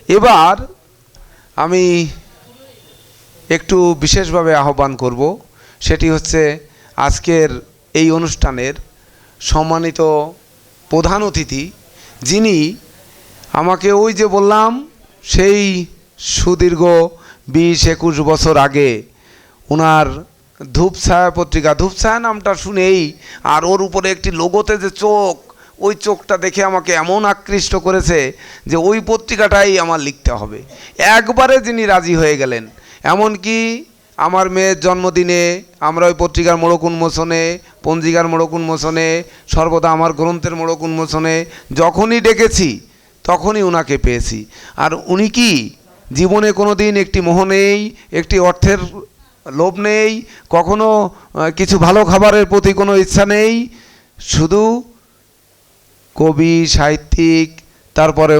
এবার আমি একটু বিশেষভাবে আহ্বান করব, সেটি হচ্ছে আজকের এই অনুষ্ঠানের সম্মানিত প্রধান অতিথি, যিনি আমাকে ওই যে বললাম সেই সুদীর্ঘ 20-21 বছর আগে ওনার ধূপছায়া পত্রিকা, ধূপছায়া নামটা শুনেই আর ওর উপরে একটি লোগোতে যে চোখ, ওই চোখটা দেখে আমাকে এমন আকৃষ্ট করেছে যে ওই পত্রিকাটাই আমার লিখতে হবে। একবারে যিনি রাজি হয়ে গেলেন, এমনকি আমার মেয়ের জন্মদিনে আমরা ওই পত্রিকার মোড়ক উন্মোচনে, পঞ্জিকার মোড়ক উন্মোচনে, সর্বদা আমার গ্রন্থের মোড়ক উন্মোচনে যখনই ডেকেছি তখনই ওনাকে পেয়েছি। আর উনি কি জীবনে কোনো দিন একটি মোহ নেই, একটি অর্থের লোভ নেই, কখনো কিছু ভালো খাবারের প্রতি কোনো ইচ্ছা নেই, শুধু কবি, সাহিত্যিক, তারপরে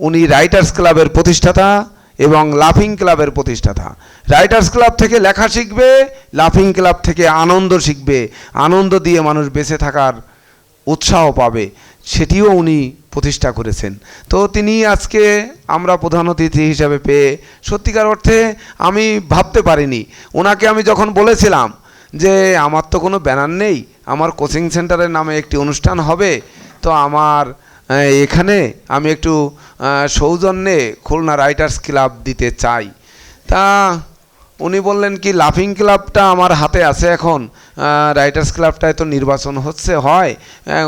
উনি রাইটার্স ক্লাবের প্রতিষ্ঠাতা এবং লাফিং ক্লাবের প্রতিষ্ঠাতা। রাইটার্স ক্লাব থেকে লেখা শিখবে, লাফিং ক্লাব থেকে আনন্দ শিখবে, আনন্দ দিয়ে মানুষ বেঁচে থাকার উৎসাহ পাবে, সেটিও উনি প্রতিষ্ঠা করেছেন। তো তিনি আজকে আমরা প্রধান অতিথি হিসাবে পেয়ে সত্যিকার অর্থে আমি ভাবতে পারিনি। ওনাকে আমি যখন বলেছিলাম যে আমার তো কোনো ব্যানার নেই, আমার কোচিং সেন্টারের নামে একটি অনুষ্ঠান হবে, তো আমার এখানে আমি একটু সৌজন্যে খুলনা রাইটার্স ক্লাব দিতে চাই। তা উনি বললেন কি, লাফিং ক্লাবটা আমার হাতে আছে এখন, রাইটার্স ক্লাবটায় তো নির্বাচন হয়,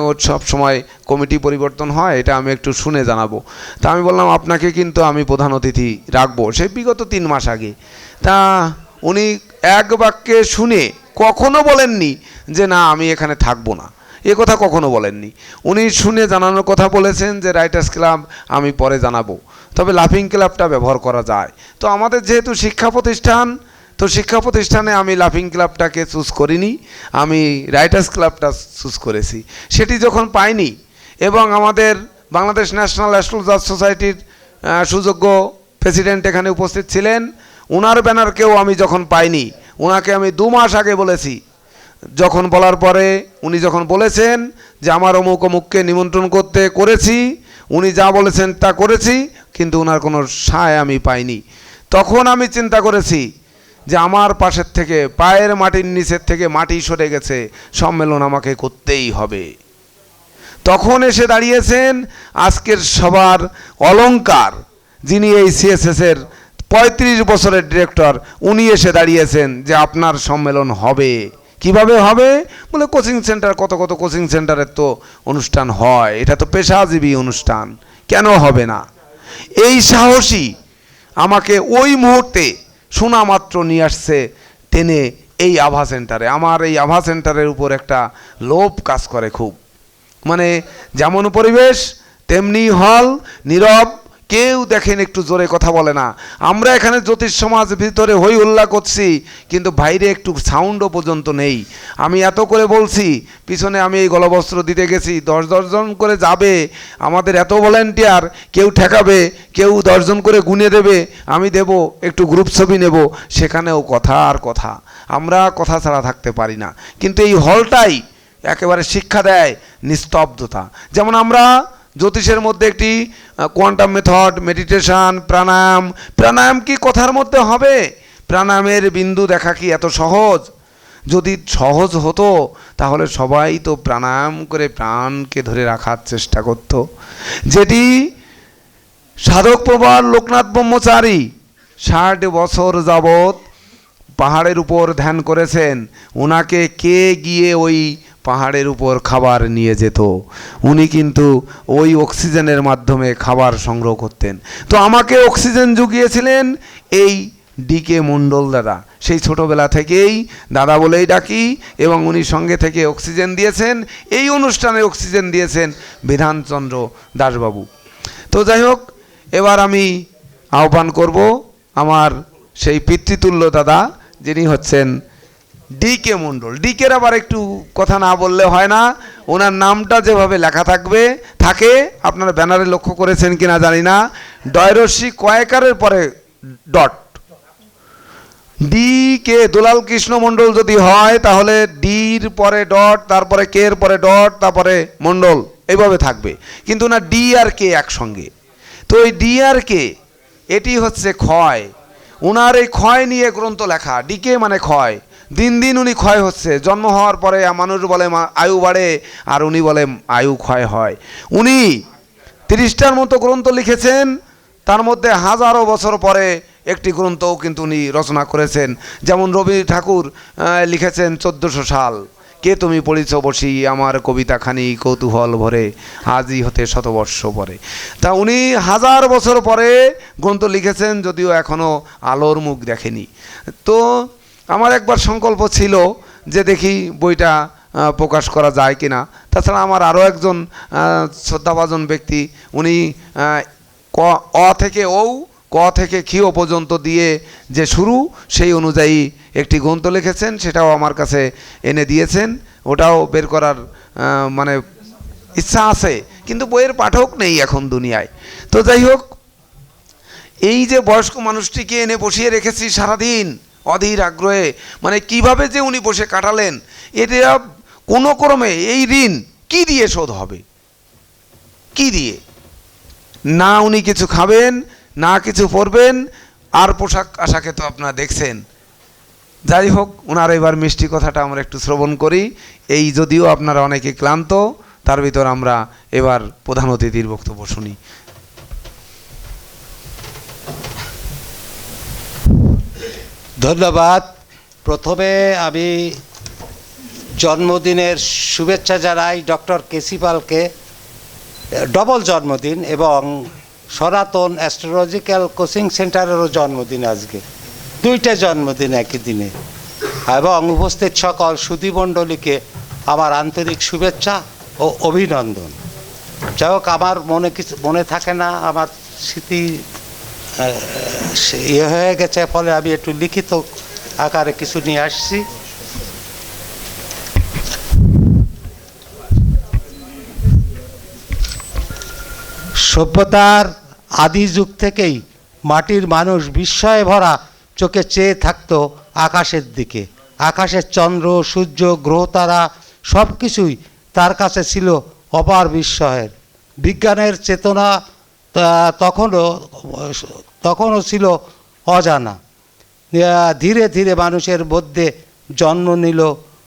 ওর সব সময় কমিটি পরিবর্তন হয়, এটা আমি একটু শুনে জানাবো। তা আমি বললাম আপনাকে কিন্তু আমি প্রধান অতিথি রাখবো, সেই বিগত 3 মাস আগে। তা উনি এক বাক্যে শুনে কখনো বলেননি যে না আমি এখানে থাকবো না, এ কথা কখনো বলেননি। উনি শুনে জানানোর কথা বলেছেন যে রাইটার্স ক্লাব আমি পরে জানাবো, তবে লাফিং ক্লাবটা ব্যবহার করা যায়। তো আমাদের যেহেতু শিক্ষা প্রতিষ্ঠান, তো শিক্ষা প্রতিষ্ঠানে আমি লাফিং ক্লাবটাকে চুজ করিনি, আমি রাইটার্স ক্লাবটা চুজ করেছি। সেটি যখন পাইনি এবং আমাদের বাংলাদেশ ন্যাশনাল অ্যাস্ট্রোলজার সোসাইটির সুযোগ্য প্রেসিডেন্ট এখানে উপস্থিত ছিলেন, ওনার ব্যানারকেও আমি যখন পাইনি, ওনাকে আমি 2 মাস আগে বলেছি। যখন বলার পরে উনি যখন বলেছেন যে আমার অমুক অমুককে নিমন্ত্রণ করেছি, উনি যা বলেছেন তা করেছি, কিন্তু ওনার কোনো সায় আমি পাইনি। তখন আমি চিন্তা করেছি যে আমার পাশের থেকে, পায়ের মাটির নিচের থেকে মাটি সরে গেছে, সম্মেলন আমাকে করতেই হবে। তখন এসে দাঁড়িয়েছেন আজকের সবার অলংকার, যিনি এই সিএসএসের 35 বছরের ডিরেক্টর, উনি এসে দাঁড়িয়েছেন যে আপনার সম্মেলন হবে। কিভাবে হবে বলে, কোচিং সেন্টার, কত কত কোচিং সেন্টারের তো অনুষ্ঠান হয়, এটা তো পেশাজীবী অনুষ্ঠান, কেন হবে না? এই সাহসী আমাকে ওই মুহূর্তে শোনা মাত্র নিয়ে আসছে টেনে এই আভা সেন্টারে। আমার এই আভা সেন্টারের উপর একটা লোভ কাজ করে খুব, মানে যেমন পরিবেশ তেমনি হল, নীরব, কেউ দেখেন একটু জোরে কথা বলে না। আমরা এখানে জ্যোতিষ সমাজ ভিতরে হই হুল্লা করছি, কিন্তু বাইরে একটু সাউন্ডও পর্যন্ত নেই। আমি এত করে বলছি, পিছনে আমি এই গলবস্ত্র দিতে গেছি, 10 জন করে যাবে, আমাদের এত ভলেন্টিয়ার, কেউ ঠেকাবে, কেউ 10 জন করে গুনে দেবে, আমি দেব, একটু গ্রুপ ছবি নেব, সেখানেও কথা আর কথা, আমরা কথা ছাড়া থাকতে পারি না। কিন্তু এই হলটাই একেবারে শিক্ষা দেয় নিস্তব্ধতা। যেমন আমরা জ্যোতিষের মধ্যে একটি কোয়ান্টাম মেথড, মেডিটেশন, প্রাণায়াম কি কথার মধ্যে হবে? প্রাণায়ামের বিন্দু দেখা কি এত সহজ? যদি সহজ হতো তাহলে সবাই তো প্রাণায়াম করে প্রাণকে ধরে রাখার চেষ্টা করত। যেটি সাধক প্রবার লোকনাথ ব্রহ্মচারী 60 বছর যাবৎ পাহাড়ের উপর ধ্যান করেছেন, ওনাকে কে গিয়ে ওই পাহাড়ের উপর খাবার নিয়ে যেত? উনি কিন্তু ওই অক্সিজেনের মাধ্যমে খাবার সংগ্রহ করতেন। তো আমাকে অক্সিজেন জুগিয়েছিলেন এই ডিকে মণ্ডল দাদা, সেই ছোটোবেলা থেকেই দাদা বলেই ডাকি, এবং উনি সঙ্গে থেকে অক্সিজেন দিয়েছেন, এই অনুষ্ঠানে অক্সিজেন দিয়েছেন বিধানচন্দ্র দাসবাবু। তো যাই হোক, এবার আমি আহ্বান করব আমার সেই পিতৃতুল্য দাদা, যিনি হচ্ছেন ডিকে মণ্ডল। ডিকের আবার একটু কথা না বললে হয় না, ওনার নামটা যেভাবে লেখা থাকে, আপনারা ব্যানারে লক্ষ্য করেছেন কিনা জানি না, ডয়রসি কয়েকারের পরে ডট, ডি কে দুলাল কৃষ্ণ মণ্ডল যদি হয় তাহলে ডির পরে ডট, তারপরে কে এর পরে ডট, তারপরে মণ্ডল, এইভাবে থাকবে, কিন্তু না ডি আর কে একসঙ্গে। তো এই ডিআরকে এটি হচ্ছে ক্ষয়, ওনার এই ক্ষয় নিয়ে গ্রন্থ লেখা। ডিকে মানে ক্ষয়, দিন দিন উনি ক্ষয় হচ্ছে। জন্ম হওয়ার পরে মানুষ বলে আয়ু বাড়ে, আর উনি বলে আয়ু ক্ষয় হয়। উনি 30টার মতো গ্রন্থ লিখেছেন, তার মধ্যে হাজারো বছর পরে একটি গ্রন্থও কিন্তু উনি রচনা করেছেন। যেমন রবি ঠাকুর লিখেছেন 1400 সাল, কে তুমি পড়িছ বসি আমার কবিতাখানি কৌতূহল ভরে আজই হতে শতবর্ষ পরে। তা উনি 1000 বছর পরে গ্রন্থ লিখেছেন, যদিও এখনও আলোর মুখ দেখেনি। তো আমার একবার সংকল্প ছিল যে দেখি বইটা প্রকাশ করা যায় কিনা। তাছাড়া আমার আরও একজন শ্রদ্ধাভাজন ব্যক্তি, উনি অ থেকে ঔ, ক থেকে খিও পর্যন্ত দিয়ে যে শুরু, সেই অনুযায়ী একটি গ্রন্থ লিখেছেন, সেটাও আমার কাছে এনে দিয়েছেন। ওটাও বের করার মানে ইচ্ছা আছে, কিন্তু বইয়ের পাঠক নেই এখন দুনিয়ায়। তো যাই হোক, এই যে বয়স্ক মানুষটিকে এনে বসিয়ে রেখেছি সারাদিন অধীর আগ্রহে, মানে কিভাবে যে উনি বসে কাটালেন, এটা কোনো ক্রমে এই ঋণ কি দিয়ে শোধ হবে, কি দিয়ে? না উনি কিছু খাবেন, না কিছু পরবেন, আর পোশাক আশাকে তো আপনারা দেখছেন। যাই হোক, ওনার এবার মিষ্টি কথাটা আমরা একটু শ্রবণ করি। এই যদিও আপনারা অনেকে ক্লান্ত, তার ভিতর আমরা এবার প্রধান অতিথির বক্তব্য শুনি। ধন্যবাদ। প্রথমে আমি জন্মদিনের শুভেচ্ছা জানাই ডক্টর কেসি পালকে, ডবল জন্মদিন, এবং সনাতন অ্যাস্ট্রোলজিক্যাল কোচিং সেন্টারেরও জন্মদিন আজকে, 2টা জন্মদিন একই দিনে। এবং উপস্থিত সকল সুধীমণ্ডলীকে আমার আন্তরিক শুভেচ্ছা ও অভিনন্দন। যাই হোক, আমার মনে থাকে না, আমার স্মৃতি ইয়ে হয়ে গেছে, ফলে আমি একটু লিখিত আকারে কিছু নিয়ে আসছি। সভ্যতার আদি যুগ থেকেই মাটির মানুষ বিস্ময়ে ভরা চোখে চেয়ে থাকত আকাশের দিকে। আকাশের চন্দ্র, সূর্য, গ্রহতারা সব কিছুই তার কাছে ছিল অপার বিস্ময়ের। বিজ্ঞানের চেতনা তখনও ছিল অজানা। ধীরে ধীরে মানুষের মধ্যে জন্ম নিল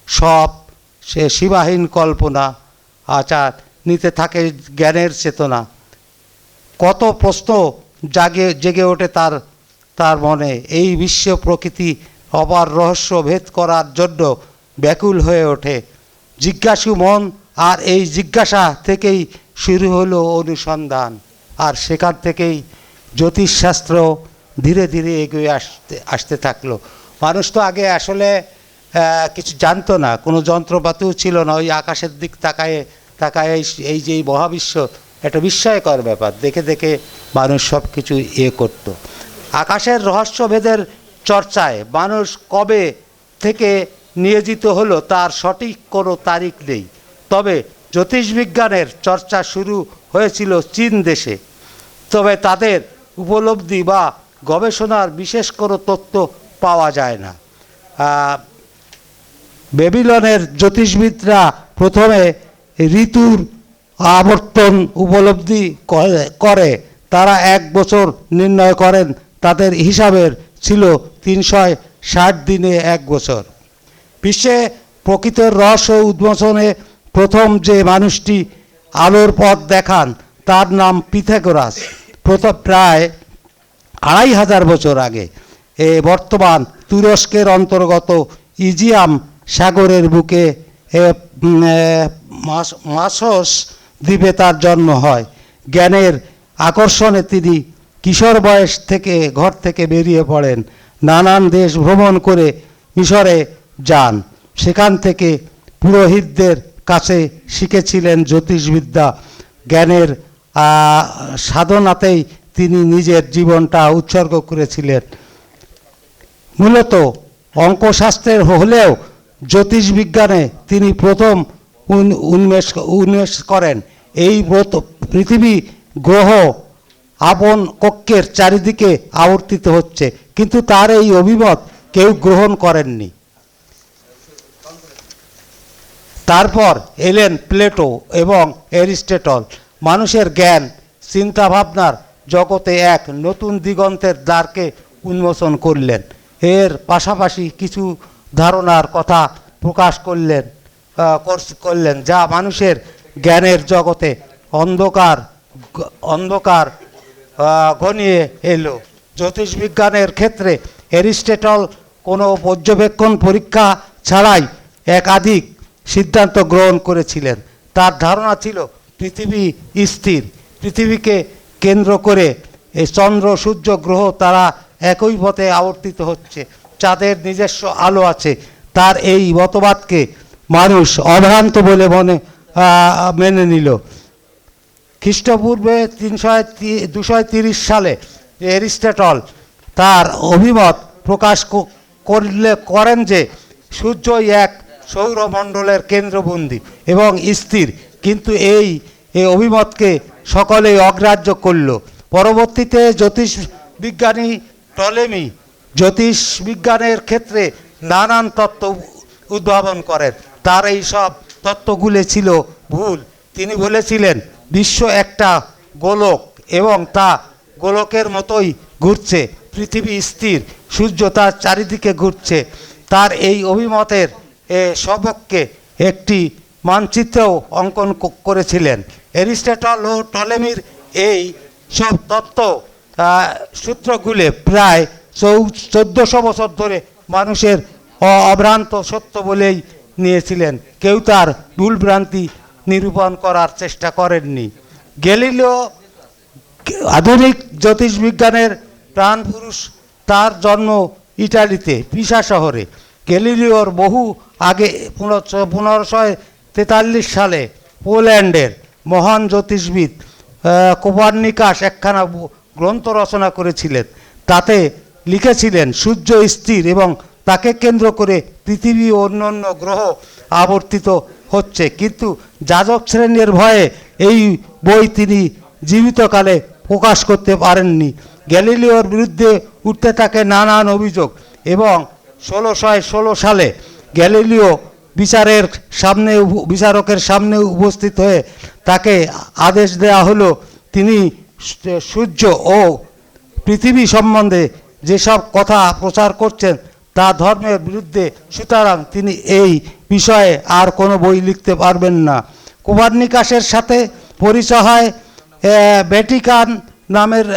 সব সে সীমাহীন কল্পনা, আচার নিতে থাকে জ্ঞানের চেতনা। কত প্রশ্ন জেগে ওঠে তার মনে। এই বিশ্ব প্রকৃতি অপার রহস্য ভেদ করার জন্য ব্যাকুল হয়ে ওঠে জিজ্ঞাসু মন। আর এই জিজ্ঞাসা থেকেই শুরু হলো অনুসন্ধান, আর সেখান থেকেই জ্যোতিষশাস্ত্র ধীরে ধীরে এগিয়ে আসতে থাকলো। মানুষ তো আগে আসলে কিছু জানতো না, কোনো যন্ত্রপাতিও ছিল না। ওই আকাশের দিক তাকায় এই যে এই মহাবিশ্ব, একটা বিস্ময়কর ব্যাপার, দেখে দেখে মানুষ সব কিছু করত। আকাশের রহস্যভেদের চর্চায় মানুষ কবে থেকে নিয়োজিত হলো তার সঠিক কোনো তারিখ নেই। তবে জ্যোতিষবিজ্ঞানের চর্চা শুরু হয়েছিল চীন দেশে। তবে তাদের উপলব্ধি বা গবেষণার বিশেষ কোনো তথ্য পাওয়া যায় না। বেবিলনের জ্যোতিষবিদরা প্রথমে ঋতুর আবর্তন উপলব্ধি করে। তারা 1 বছর নির্ণয় করেন, তাদের হিসাবের ছিল 360 দিনে 1 বছর। বিশ্বে প্রকৃত রহস্য উন্মোচনে প্রথম যে মানুষটি আলোর পথ দেখান, তার নাম পিথাগোরাস। প্রায় 2500 বছর আগে। বর্তমান তুরস্কের অন্তর্গত ইজিয়াম সাগরের বুকে মাসস দ্বীপে তার জন্ম হয়। জ্ঞানের আকর্ষণে তিনি কিশোর বয়স থেকে ঘর থেকে বেরিয়ে পড়েন, নানান দেশ ভ্রমণ করে মিশরে যান। সেখান থেকে পুরোহিতদের কাছে শিখেছিলেন জ্যোতিষবিদ্যা। জ্ঞানের সাধনাতেই তিনি নিজের জীবনটা উৎসর্গ করেছিলেন। মূলত অঙ্কশাস্ত্রের হলেও জ্যোতিষবিজ্ঞানে তিনি প্রথম উন্মেষ করেন। এই পৃথিবী গ্রহ আপন কক্ষের চারিদিকে আবর্তিত হচ্ছে, কিন্তু তার এই অভিমত কেউ গ্রহণ করেননি। তারপর এলেন প্লেটো এবং অ্যারিস্টটল। মানুষের জ্ঞান, চিন্তাভাবনার জগতে এক নতুন দিগন্তের দ্বারকে উন্মোচন করলেন। এর পাশাপাশি কিছু ধারণার কথা প্রকাশ করলেন যা মানুষের জ্ঞানের জগতে অন্ধকার ঘনিয়ে এলো। জ্যোতিষবিজ্ঞানের ক্ষেত্রে অ্যারিস্টটল কোনো পর্যবেক্ষণ পরীক্ষা ছাড়াই একাধিক সিদ্ধান্ত গ্রহণ করেছিলেন। তার ধারণা ছিল পৃথিবী স্থির, পৃথিবীকে কেন্দ্র করে এই চন্দ্র, সূর্য, গ্রহ তারা একই পথে আবর্তিত হচ্ছে, চাঁদের নিজস্ব আলো আছে। তার এই মতবাদকে মানুষ অভ্রান্ত বলে মেনে নিল। খ্রিস্টপূর্বে 230 সালে অ্যারিস্টটল তার অভিমত প্রকাশ করেন যে সূর্যই এক সৌরমণ্ডলের কেন্দ্রবিন্দু এবং স্থির, কিন্তু এই অভিমতকে সকলেই অগ্রাহ্য করল। পরবর্তীতে জ্যোতিষবিজ্ঞানী টলেমি জ্যোতিষবিজ্ঞানের ক্ষেত্রে নানান তত্ত্ব উদ্ভাবন করেন। তার এই সব তত্ত্বগুলি ছিল ভুল। তিনি বলেছিলেন বিশ্ব একটা গোলক এবং তা গোলকের মতোই ঘুরছে, পৃথিবী স্থির, সূর্য তার চারিদিকে ঘুরছে। তার এই অভিমতের সপক্ষে একটি মানচিত্রও অঙ্কন করেছিলেন। অ্যারিস্টটল ও টলেমির এই সব তত্ত্ব সূত্রগুলি প্রায় 1400 বছর ধরে মানুষের অভ্রান্ত সত্য বলেই নিয়েছিলেন। কেউ তার ভুলভ্রান্তি নিরূপণ করার চেষ্টা করেননি। গ্যালিলিও আধুনিক জ্যোতিষবিজ্ঞানের প্রাণপুরুষ। তার জন্ম ইটালিতে পিসা শহরে। গ্যালিলিওর বহু আগে 1543 সালে পোল্যান্ডের মহান জ্যোতিষবিদ কোপার্নিকাস একখানা গ্রন্থ রচনা করেছিলেন। তাতে লিখেছিলেন সূর্য স্থির এবং তাকে কেন্দ্র করে পৃথিবী ও অন্যান্য গ্রহ আবর্তিত হচ্ছে, কিন্তু যাজক শ্রেণীর ভয়ে এই বই তিনি জীবিতকালে প্রকাশ করতে পারেননি। গ্যালিলিওর বিরুদ্ধে উঠতে থাকে নানান অভিযোগ এবং 1616 সালে গ্যালিলিও বিচারকের সামনে উপস্থিত হয়ে তাকে আদেশ দেওয়া হলো তিনি সূর্য ও পৃথিবী সম্বন্ধে যেসব কথা প্রচার করছেন তা ধর্মের বিরুদ্ধে, সুতরাং তিনি এই বিষয়ে আর কোনো বই লিখতে পারবেন না। কোপার্নিকাসের সাথে পরিচয় হয় ভ্যাটিকান নামের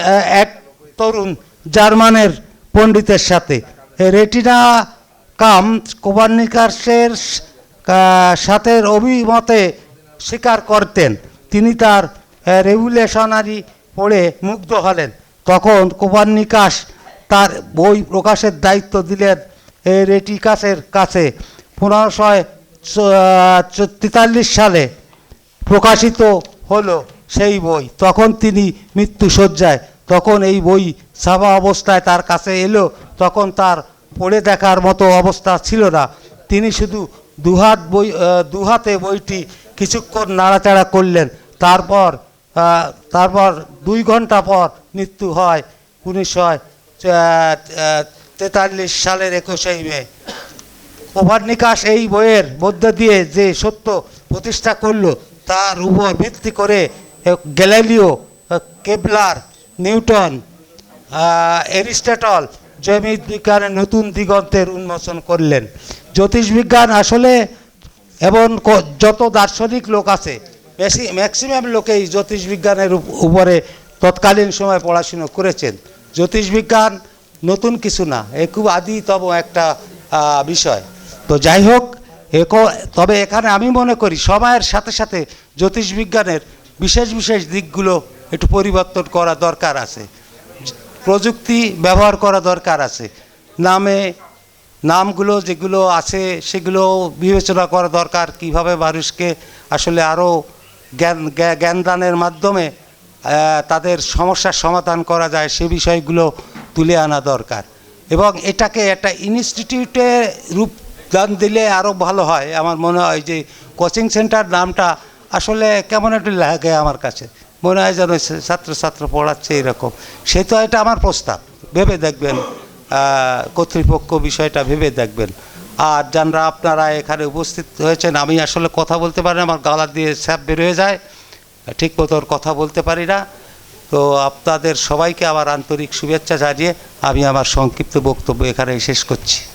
এক তরুণ জার্মানের পণ্ডিতের সাথে। রেটিনা কাম কোপার্নিকাসের সাথে অভিমতে স্বীকার করতেন। তিনি তার রেভলিউশনারি পড়ে মুগ্ধ হলেন। তখন কোপার্নিকাস তার বই প্রকাশের দায়িত্ব দিলেন রেটিকাসের কাছে। 1543 সালে প্রকাশিত হলো সেই বই। তখন তিনি মৃত্যুশয্যায়। তখন এই বই ছাপা অবস্থায় তার কাছে এলো। তখন তার পড়ে দেখার মতো অবস্থা ছিল না। তিনি শুধু দুহাতে বইটি কিছুক্ষণ নাড়াচাড়া করলেন। তারপর 2 ঘন্টা পর মৃত্যু হয় 1943 সালের 21 মে। কোপার্নিকাস এই বইয়ের মধ্য দিয়ে যে সত্য প্রতিষ্ঠা করলো তার উপর ভিত্তি করে গ্যালিলিও, কেপলার, নিউটন, অ্যারিস্টটল জ্যামিতি বিজ্ঞানের নতুন দিগন্তের উন্মোচন করলেন। জ্যোতিষবিজ্ঞান আসলে এবং যত দার্শনিক লোক আছে ম্যাক্সিমাম লোকেই জ্যোতিষবিজ্ঞানের উপরে তৎকালীন সময় পড়াশুনো করেছেন। জ্যোতিষবিজ্ঞান নতুন কিছু না, এ খুব আদিতম একটা বিষয়। তো যাই হোক, তবে এখানে আমি মনে করি সময়ের সাথে সাথে জ্যোতিষবিজ্ঞানের বিশেষ বিশেষ দিকগুলো একটু পরিবর্তন করা দরকার আছে, প্রযুক্তি ব্যবহার করা দরকার আছে। নামগুলো যেগুলো আছে সেগুলো বিবেচনা করা দরকার, কিভাবে মানুষকে আসলে আরও জ্ঞানদানের মাধ্যমে তাদের সমস্যার সমাধান করা যায় সে বিষয়গুলো তুলে আনা দরকার। এবং এটাকে একটা ইনস্টিটিউটে রূপদান দিলে আরও ভালো হয়। আমার মনে হয় যে কোচিং সেন্টার নামটা আসলে কেমন একটু লাগে আমার কাছে, মনে হয় যেন ছাত্র পড়াচ্ছে এরকম। সে তো এটা আমার প্রস্তাব, ভেবে দেখবেন কর্তৃপক্ষ বিষয়টা ভেবে দেখবেন। আর যারা আপনারা এখানে উপস্থিত হয়েছেন, আমি আসলে কথা বলতে পারি না, আমার গলা দিয়ে স্যাপ বের হয়ে যায়, ঠিক মতো কথা বলতে পারি না। তো আপনাদের সবাইকে আমার আন্তরিক শুভেচ্ছা জানিয়ে আমি আমার সংক্ষিপ্ত বক্তব্য এখানে শেষ করছি।